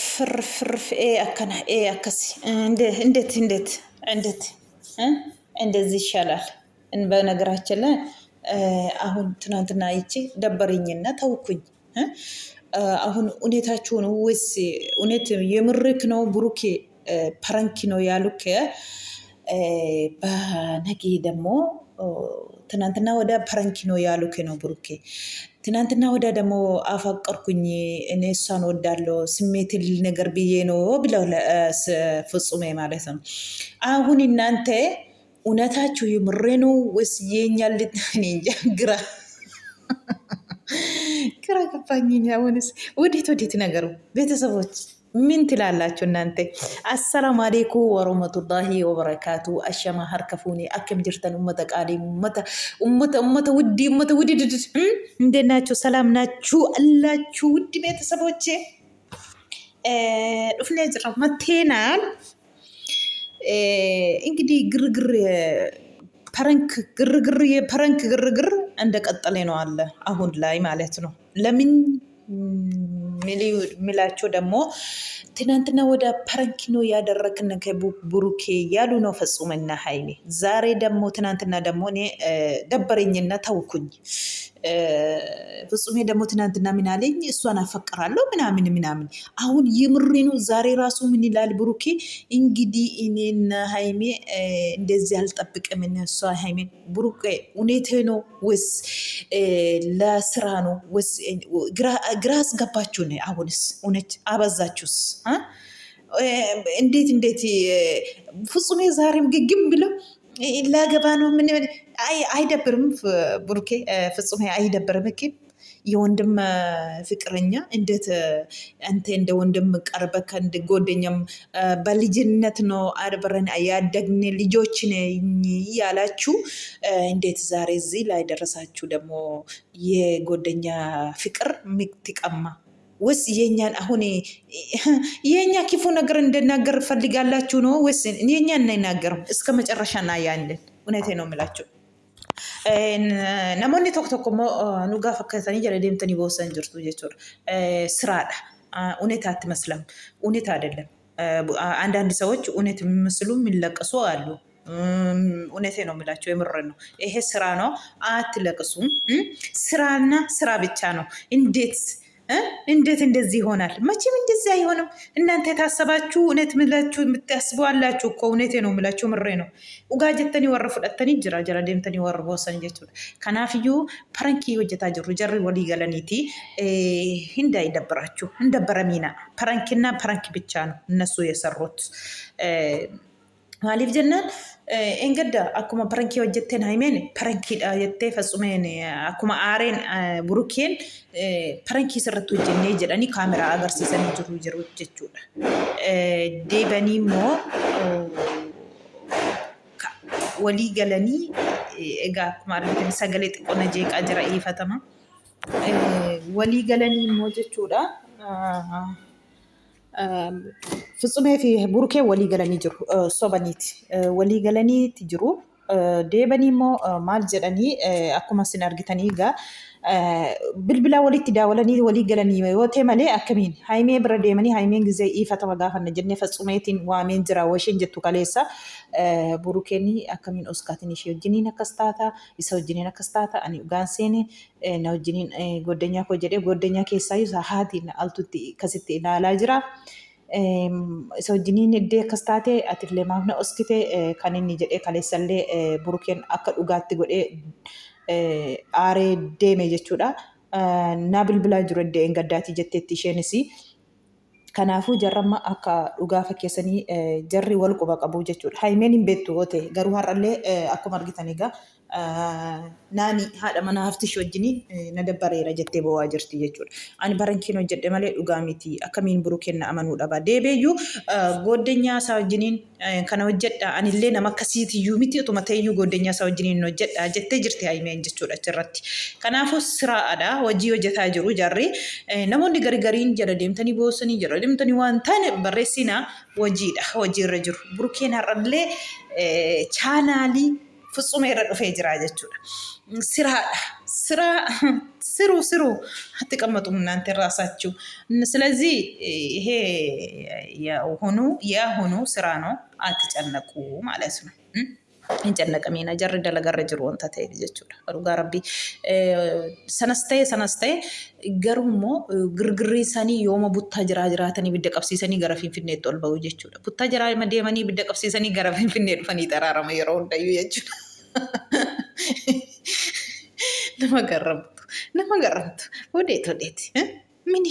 ፍርፍርፍ አከና አከሲ እንዴት እንደዚህ ይሻላል። በነገራችን ላይ አሁን ትናንትና አይቼ ደበረኝና ተውኩኝ። አሁን እውነታችሁ ነው ወይስ እውነት የምርክ ነው? ብሩኬ ፕራንክ ነው ያሉክ? በነጌ ደግሞ ትናንትና ወደ ፕራንክ ነው ያሉክ ነው ብሩኬ። ትናንትና ወደ ደግሞ አፈቀርኩኝ እኔ እሷን ወዳለሁ ስሜት ነገር ብዬ ነው ብለው ፍጹሜ ማለት ነው። አሁን እናንተ እውነታችሁ የምሬ ነው ወይስ የኛ ልትንጃ ግራ ገባኝ። አሁንስ ወዴት ነገሩ? ቤተሰቦች ምን ትላላችሁ እናንተ? አሰላሙ አለይኩም ወረህመቱላሂ ወበረካቱ። አሸማ ሀርከፉኒ አክም ጅርተን ኡመተ ቃሊ ኡመተ ውዲ እንዴት ናችሁ? ሰላም ናችሁ አላችሁ? ውድ ቤተሰቦቼ ዱፍኔ ጅራ መቴናል። እንግዲህ የፐረንክ ግርግር እንደቀጠለ ነው አለ አሁን ላይ ማለት ነው። ለምን ሚላቸው ደግሞ ትናንትና ወደ ፐረንኪኖ ያደረክን ብሩኬ ያሉ ነው ፍጹምና ሀይሜ። ዛሬ ደግሞ ትናንትና ደግሞ እኔ ደበረኝና ተውኩኝ። ፍጹሜ ደግሞ ትናንትና ምን አለኝ? እሷን አፈቅራለሁ ምናምን። አሁን የምሬ ነው። ዛሬ ራሱ ምን ይላል ብሩኬ? እንግዲህ እኔና ሀይሜ እንደዚህ አልጠብቅም። እሷ ሀይሜ ብሩኬ እውነት ነው ወይስ ለስራ ነው ወይስ ግራ አስገባችሁ ነው? አሁንስ እውነት አበዛችሁስ? እንዴት ፍጹሜ ዛሬም ግግም ብለው ላገባ ነው። ምን አይደብርም? ብሩኬ ፍጹሜ አይደብርም? የወንድም ፍቅረኛ እንዴት አንተ እንደ ወንድም ቀርበህ እንደ ጓደኛም በልጅነት ነው አብረን ያደግን ልጆች ያላችሁ እንዴት ዛሬ እዚህ ላይ ደረሳችሁ? ደግሞ የጓደኛ ፍቅር ምትቀማ ወይስ የኛን አሁን የኛ ክፉ ነገር እንደናገር ፈልጋላችሁ ነው ወይስ የኛ እናይናገርም? እስከ መጨረሻ እናያለን። እውነቴ ነው የምላችሁ። ነሞኒ ቶክ ኑጋ ፈከተኒ ጀለ ደምተኒ በወሰን ጅርቱ ጀቹር ስራዳ እውነት አትመስለም። እውነት አይደለም። አንዳንድ ሰዎች እውነት የሚመስሉ የሚለቀሱ አሉ። እውነቴ ነው የምላቸው። የምር ነው። ይሄ ስራ ነው። አትለቅሱም። ስራና ስራ ብቻ ነው። እንዴት እንደዚህ ይሆናል? መቼም እንደዚህ አይሆንም። እናንተ የታሰባችሁ እውነት ምላችሁ የምታስቡ አላችሁ እኮ። እውነቴ ነው የምላችሁ። ምሬ ነው። ኡጋጀተኒ ወረ ፍደተኒ ጅራ ደምተኒ ወረ ቦሰን ጀቹ ከናፍዩ ፐረንኪ ወጀታ ጅሩ ጀሪ ወሊ ገለኒቲ እንዳይደብራችሁ። እንደበረ ሚና ፐረንኪና ፐረንኪ ብቻ ነው እነሱ የሰሩት። ማሊፍ ጀናን እንገዳ አኩማ ፐረንኪ ወጀተን ሃይሜን ፐረንኪዳ የቴ ፈጹሜን አኩማ አሬን ብሩኬን ፐረንኪ ስርቱ ጀኔ ጀዳኒ ካሜራ አገርሲሰን ጅሩ ጀቹዳ ዴበኒ ሞ ወሊ ገለኒ ኤጋ አኩማ አርገን ሰገሌ ጥቆነ ጄቃ ጅራ ኢፈተማ ወሊ ገለኒ ሞ ጀቹዳ ፍጹሜ ፊ ብሩኬ ወሊ ገለኒ ጅሩ ሶበኒት ወሊ ገለኒት ጅሩ ዴበኒ ሞ ማል ጀዳኒ አኩማ ሲን አርጊተኒ ጋ ብልብላ ወሊት ዳወለኒ ወሊ ገለኒ ወቴ መሌ አከሚን ሃይሜ ብረ ዴመኒ ሃይሜን ጊዜ ኢፈተማ ጋፈነ ጀኔ ፍጹሜቲን ዋሜን ጅራ ወሽን ጀቱ ከሌሳ ብሩኬኒ አከሚን ኦስካቲን ሺ ወጅኒን አከስታታ ይሰው ወጅኒን አከስታታ አኒ ጋንሴኒ ነው ወጅኒን ጎደኛ ኮጀዴ ጎደኛ ኬሳዩ ሳሃቲን አልቱቲ ከስቲ ላላ ጅራ isa wajjiniin iddee akkas taate atillee maafna oskite kan inni jedhee kaleessallee burukeen akka dhugaatti godhee aaree deeme jechuudha. Naa bilbilaa jiru iddee engaddaatii jetteetti isheenis. Kanaafuu jarramma akka dhugaa fakkeessanii jarri wal quba qabu jechuudha. Haimeen hin beektu goote garuu har'allee akkuma argitan egaa naani haadha mana haftish wajjiniin na dabbareera jettee bo'aa jirti jechuudha. Ani barankiin hojjedhe malee dhugaa miti. Akkamiin burukeen na amanuu dhaba. Deebeeyyuu goddenyaa isaa wajjiniin kana hojjedha. Anillee nama akkasiitiyyuu miti utuma ta'eyyuu goddenyaa isaa wajjiniin hojjedha jettee jirti Haimeen jechuudha achirratti. Kanaafuu siraadha. Hojii hojjetaa jiru jarri. Namoonni gargariin jala deemtanii boosanii jala deemtanii waan taane barreessinaa hojiidha. Hojiirra jiru. Burukeen har'allee chaanaalii ፍጹሜ ረዱፌ ጅራ ጀቹዳ ስራ ስራ ስሩ አትቀመጡም እናንተ ራሳችሁ። ስለዚህ ይሄ የሆኑ ስራ ነው፣ አትጨነቁ ማለት ነው። እንጨነቀሜና ጀር ደለገረ ጅሩ ወንታ ta'e jechuudha. Dhugaa rabbii sanas ta'e garuu girgirrii isaanii yooma buttaa jiraatanii bidda qabsiisanii gara Finfinneetti ol ba'u jechuudha. Buttaa jiraa deemanii bidda qabsiisanii gara Finfinnee dhufanii xaraarama yeroo hundayyuu jechuudha. nama garramtu ወዴት ምን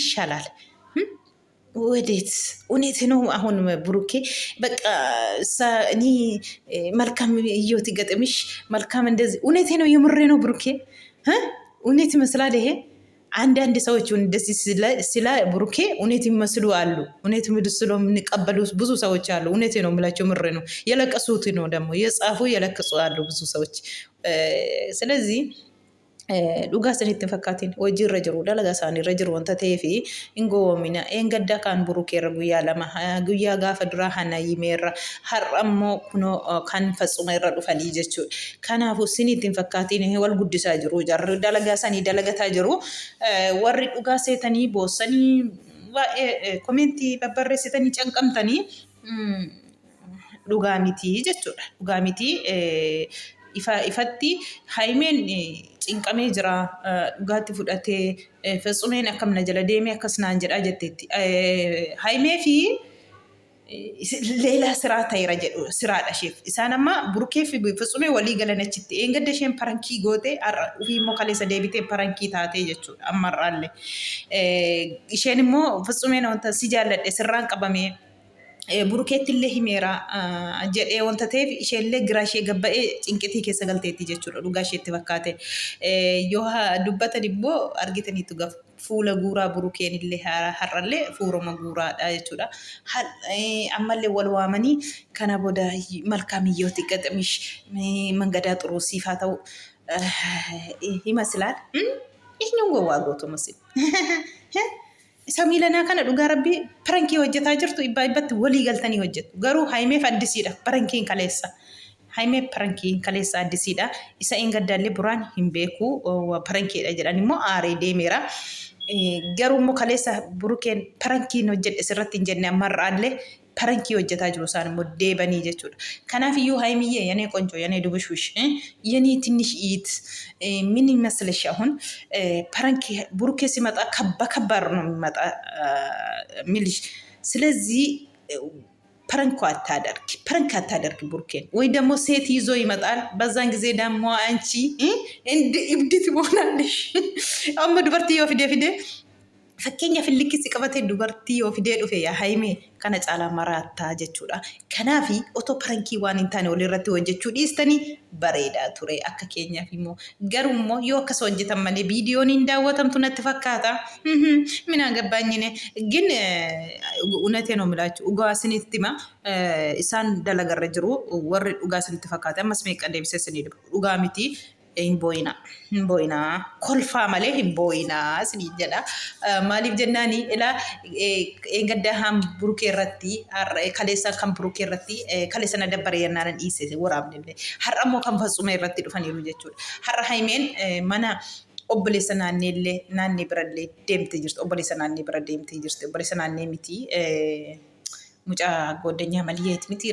ይሻላል? ወዴት እውነት ነው። አሁን ብሩኬ በቃ እኔ መልካም እየውት ይገጥምሽ መልካም እንደዚህ እውነቴ ነው፣ የምሬ ነው ብሩኬ እውነት ይመስላል። ይሄ አንዳንድ ሰዎች እንደዚህ ስለ ብሩኬ እውነት ይመስሉ አሉ። እውነት ምድስሎ የምንቀበሉ ብዙ ሰዎች አሉ። እውነቴ ነው የምላቸው፣ ምሬ ነው። የለቀሱት ነው ደግሞ የጻፉ የለቅሱ አሉ ብዙ ሰዎች። ስለዚህ dhugaa sanitti fakkaatiin hojii irra jiru dalagaa isaanii irra jiru wanta ta'eef hin goomina. Gaddaa kaan burukeerra guyyaa lama guyyaa gaafa duraa hana himeerra har'a immoo kunoo kan fatsuma irra dhufanii jechuudha. Kanaafuu sinitti fakkaatiin wal guddisaa jiru jarri dalagaa isaanii dalagataa jiru. Warri dhugaa seetanii boossanii komentii babbarreessitanii canqamtanii dhugaa miti jechuudha. Dhugaa miti ifatti haimeen cinqamee jira, dhugaatti fudhatee Fitsumeen akkamna jala deemee akkas naan jedhaa jetteetti. Haimee fi leelaa siraa ta'eera jedhu siraadha isheef. Isaan amma Burukee fi Fitsumee walii galan achitti. Gadda isheen parankii goote ofii immoo kaleessa deebitee parankii taatee jechuudha ammarraallee. Isheen immoo Fitsumeen wanta si jaalladhe sirraan qabamee Burukeetti illee himeera jedhee wanta ta'eef isheellee giraa ishee gabba'ee cinqitii keessa galteetti jechuudha. Dhugaa isheetti fakkaate yoo dubbatan immoo argitaniitu fuula guuraa Burukeen illee har'allee fuuruma guuraadha jechuudha. Ammallee wal waamanii kana booda malkaamiyyooti gaxamish mangadaa xuruu siifaa ta'u himaslaan eenyuun gowwaa gootu masin. Samiilanaa kana dhugaa rabbii parankii hojjetaa jirtu ibbatti walii galtanii hojjetu. Garuu Haimeef addisiidha parankiin kaleessa. Haimee parankiin kaleessa addisiidha. Isa gadaallee buraan hin beeku parankiidha jedhan immoo aaree deemeera. Garuu immoo kaleessa Burukeen parankiin hojjedhe sirratti hin jenne ammarraallee parankii hojjetaa jiru isaan immoo deebanii jechuudha. Kanaaf iyyuu Haimiyyee የኔ ቆንጆ የኔ ድብሽውሽ የኔ ትንሽ ኢት ምን ይመስልሽ? አሁን ፓራንኪ ብሩኬ ሲመጣ ከባድ ነው የሚመጣ ሚልሽ። ስለዚህ ፓራንክ አታደርግ ብሩኬን፣ ወይ ደግሞ ሴት ይዞ ይመጣል። በዛን ጊዜ ደግሞ አንቺ እንደ እብድት ትሆናለሽ። አመ ዱበርቲ ፊዴ fakkeenya fillikisi qabatee dubartii yoo fidee dhufe yaa Haimee kana caalaa maraattaa jechuudha. Kanaaf otoo parankii waan hin taane walirratti hojjechuu dhiistanii bareedaa ture akka keenyaaf immoo. Garuu immoo yoo akkas hojjetan malee viidiyoon hin daawwatamtu natti fakkaata. Minaa gabbaanyine gin እውነቴ ነው የምላችሁ dhugaa isinitti hima isaan dalagarra jiru warri dhugaa isinitti fakkaate ammas meeqa deebisee isinii dhibu dhugaa miti. Himboyna kolfaa malee himboyna isinii jedha. Maaliif jennaani ilaa gaddaa han Burukee irratti kaleessa kan Burukee irratti kaleessa na dabbaree yennaan dhiise waraabnillee har'a immoo kan Fitsumee irratti dhufaniiru jechuudha. Har'a Haimeen mana obboleessa naannee birallee deemtee jirti. Obboleessa naannee bira deemtee jirti. Obboleessa naannee miti mucaa goddanyaa maliyeeti miti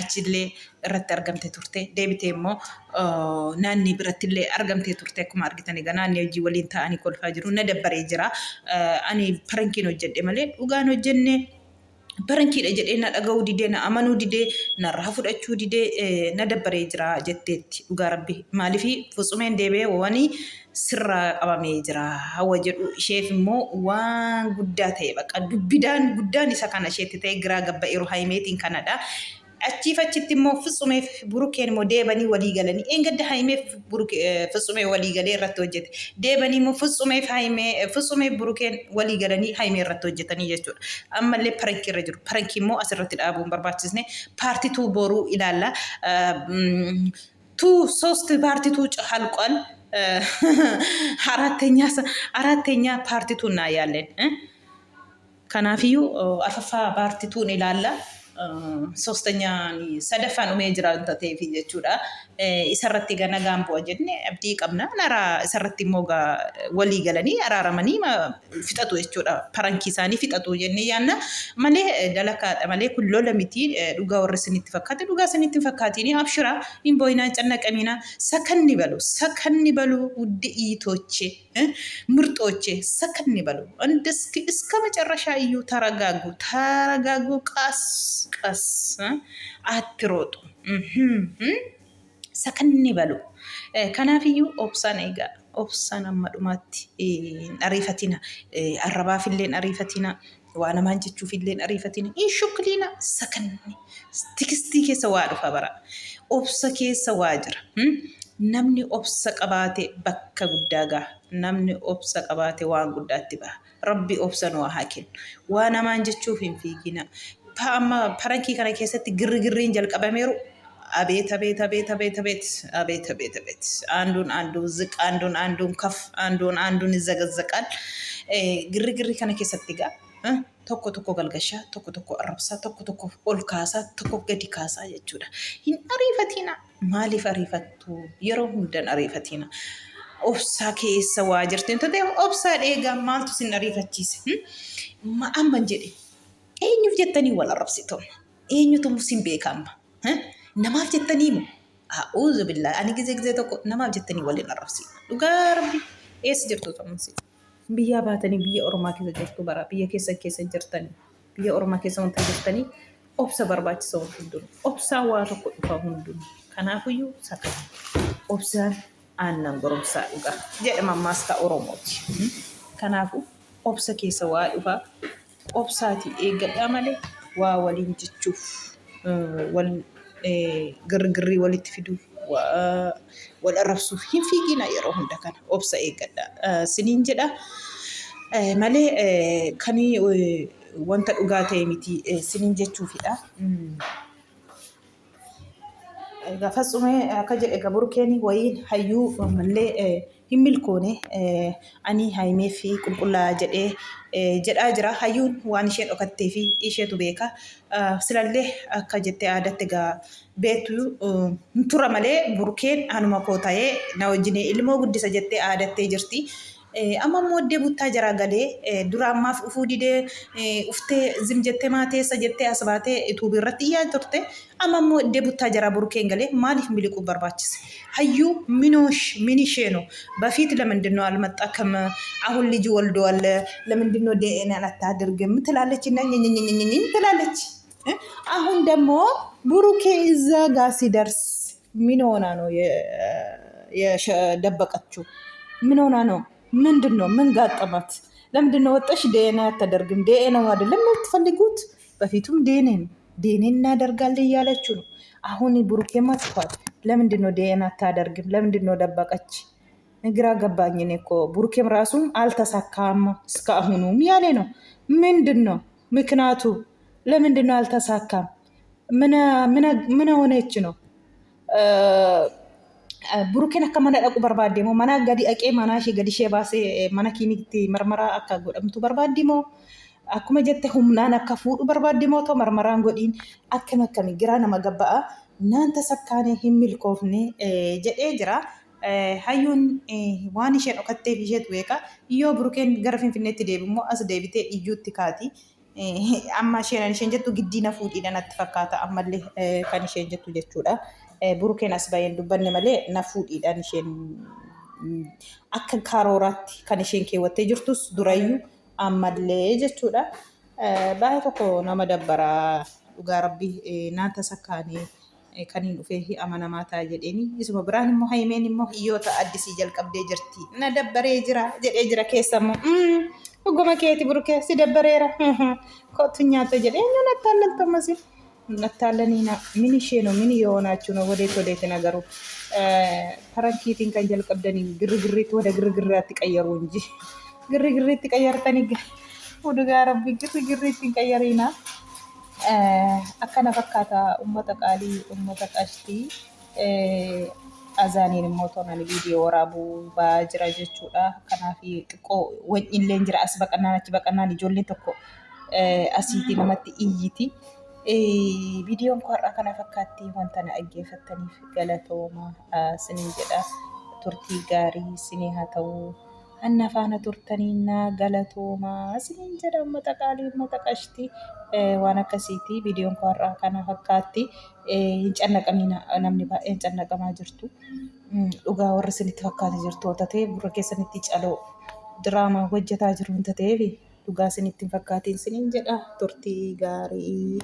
achillee irratti argamte turte. Deebitee immoo naannii birattillee argamtee turte. Akkuma argitan egaa naannii hojii waliin ta'anii kolfaa jiru. Na dabbaree jira. Ani parankiin hojjedhe malee dhugaan hojjenne parankiidha jedhee na dhaga'uu didee na amanuu didee narraa fudhachuu didee na dabbaree jira jetteetti dhugaa rabbi. Maaliif Fitsumeen deebi'ee wani sirraa qabamee jira hawa jedhu isheef immoo waan guddaa ta'e baqa dubbidaan guddaan isa kana isheetti ta'e giraa gabba'eeru Haimeetiin kanadha. Achiifachitti immoo Fitsumee Burukeen immoo deebanii walii galanii gadda Haimee Fitsumee walii galee irratti hojjete. Deebanii immoo Fitsumee Burukeen walii galanii Haimee irratti hojjetanii jechuudha. Ammallee parankii irra jiru. Parankii immoo asirratti dhaabuun barbaachisne paartituu boruu ilaalla. ሶስት ፓርቲቱ አልቋል። አራተኛ ፓርቲቱ እናያለን። ከናፊዩ አፈፋ ፓርቲቱን ይላላ ሶስተኛ ሰደፋን ሜጅራ እንተቴፊ ጀቹዳ isarratti gana gaamboo jenne abdii qabna nara isarratti immoo walii galanii araaramanii fixatu jechuudha parankii isaanii fixatu jennee yaanna malee dalakaadha malee kun lola miti dhugaa warra isinitti fakkaate dhugaa isinitti fakkaatini abshira hin booyinaan cannaqamina sakanni balu ውድ ኢቶቼ ምርጦቼ ሰከን በሉ እስከ መጨረሻ እዩ ተረጋጉ ቀስ ቀስ አትሮጡ ሰከን በሉ ከናፍዩ ኦብሳን ኤጋ ኦብሳን አመዱማት አሪፈቲና አረባፊሌን አሪፈቲና ዋና ማንጀቹ ፊሌን አሪፈቲና ኢሹክሊና ሰከን ቲክስቲ ኬሰ ዋዱ ፈበራ ኦብሳ ኬሰ ዋጅራ namni obsa qabaate bakka guddaa gaha namni obsa qabaate waan guddaatti baha rabbi obsa nu haa kennu waan namaan jechuuf hin fiigina amma parankii kana keessatti girrigirriin jalqabameeru አቤት አንዱን ዝቅ አንዱን ከፍ አንዱን ይዘገዘቃል ግርግሪ ከነ keessatti ጋ tokko galgashaa tokko arrabsaa tokko ol kaasaa tokko gadi kaasaa jechuudha hin ariifatina maaliif ariifattu yeroo hundan ariifatina obsaa keessa waa jirteen tote obsaa dheegaa maaltu sin ariifachiise amman jedhe eenyuuf jettanii wal arrabsitu eenyutu sin beekama namaaf jettanii mu a'uuzu billahi ani ጊዜ tokko namaaf jettanii waliin arrabsitu dhugaa rabbi eessa jirtu ta'umsi biyya baatanii biyya Oromaa keessa jirtu bara biyya keessa jirtanii biyya Oromaa keessa wanta jirtanii obsa barbaachisa hundumaa obsaan waa tokko dhufa hundumaa kanaafiyyuu sakkan obsaan aannan goromsaa dhugaa jedhama ammaas ta'a Oromooti kanaafu obsa keessa waa dhufa obsaati eeggadhaa malee waa waliin jechuuf wal girgirrii walitti fiduu wal arrabsuuf hin fiigina yeroo hunda kana obsa eeggadha siniin jedha malee kanii wanta dhugaa ta'e miti siniin jechuufidha gaafasumee akka jedhe gaburkeeni wayiin hayyuu mallee hin milkoone ani haimee fi qulqullaa jedhaa jira hayyuun waan isheen dhokattee fi isheetu beeka silallee akka jettee aadatte gaa beektu tura malee burkeen anuma koo ta'ee na wajjin ilmoo guddisa jettee aadattee jirti. Amma immoo deebuttaa jara galee dura ammaaf ufuu didee uftee zim jettee maateessa jettee as baatee tuubii irratti iyyaa turte amma immoo deebuttaa jara burkeen galee maaliif miliquu barbaachise? hayyuu minishee ነው በፊት ለምንድን ነው አልመጣከም አሁን ልጅ ወልዷል ለምንድን ነው ዲኤንኤ አታደርግም ትላለች እና ትላለች አሁን ደግሞ ብሩኬ እዛ ጋር ሲደርስ ምን ሆና ነው የደበቀችው ምን ሆና ነው ምንድነው ምን ጋጠማት ለምንድነው ወጣሽ ዲኤንኤ አታደርግም ዲኤንኤ ነው አይደለም የምትፈልጉት በፊቱም ዲኤንኤ እናደርጋለን እያለችው ነው አሁን ብሩኬ ማጥፋት ለምንድነው ዲኤንኤ አታደርግም ለምንድነው ደበቀች ግራ ገባኝ እኔ እኮ ብሩኬም ራሱም አልተሳካም እስካሁንም ያለ ነው ምንድነው ምክንያቱ ለምንድነው አልተሳካም ምን ሆነች ነው ብሩኬን አከማና ዳቁ በርባዴሞ ማና ጋዲ አቄ ማናሺ ገዲሼ ባሴ ማና ኪኒክቲ መርመራ አካ ጎደምቱ በርባዴሞ akkuma jette humnaan akka fuudhu barbaaddimoo ta'u marmaraan godhiin akkam akkami giraa nama gabbaa naanta sakkaanee hin milkoofne jedhee jira. Hayyuun waan isheen dhokatteef isheetu beeka yoo burukeen gara finfinneetti deebi immoo as deebitee iyyuutti kaati. Amma isheen jettu giddiina fuudhiidhaan natti fakkaata ammallee kan isheen jettu jechuudha. Burukeen as baay'een dubbanne malee na fuudhiidhaan isheen akka karooraatti kan isheen keewwattee jirtus durayyuu ammallee jechuudha. Baay'ee tokko nama dabbaraa dhugaa rabbii naanta sakkaanee kaniin dhufee amanamaa ta'a jedheeni isuma biraan immoo haimeen immoo hiyyoota addisii jalqabdee jirti na dabbaree jira jedhee jira keessa immoo dhuguma keeti burukee si dabbareera kottu nyaata jedhee eenyu nattaallaltamasi nattaalaniina mini isheenoo mini yoonaachuun wadeetti nagaru parankiitiin kan jalqabdanii girrigirriitti wada girrigirraatti qayyaruu inji girrigirriitti qayyartanii dhugaa rabbii girrigirriitti qayyariina. Akkana fakkaata ummata qaalii ummata qashtii azaaniin immoo toonaan viidiyoo waraabuu ba'aa jira jechuudha. Kanaaf xiqqoo wanni illee jira as baqannaan achi baqannaan ijoolleen tokko asiitii namatti iyyiti. Viidiyoon koo har'aa kana fakkaatti. Wanta na dhaggeeffattaniif galatooma isiniin jedha. Turtii gaarii isinii haa ta'u. Anna faana turtanii naa galatooma isiniin jedha. Uummata qaalii uummata qashtii waan akkasiiti. Viidiyoon koo har'aa kana fakkaatti. Hin cannaqamina namni baay'een cannaqamaa jirtu. Dhugaa warra isinitti fakkaate jirtoota ta'e gurra keessanitti caloo diraamaa hojjetaa jiru wanta ta'eef dhugaa isinitti hin fakkaatiin isiniin jedha. Turtii gaarii.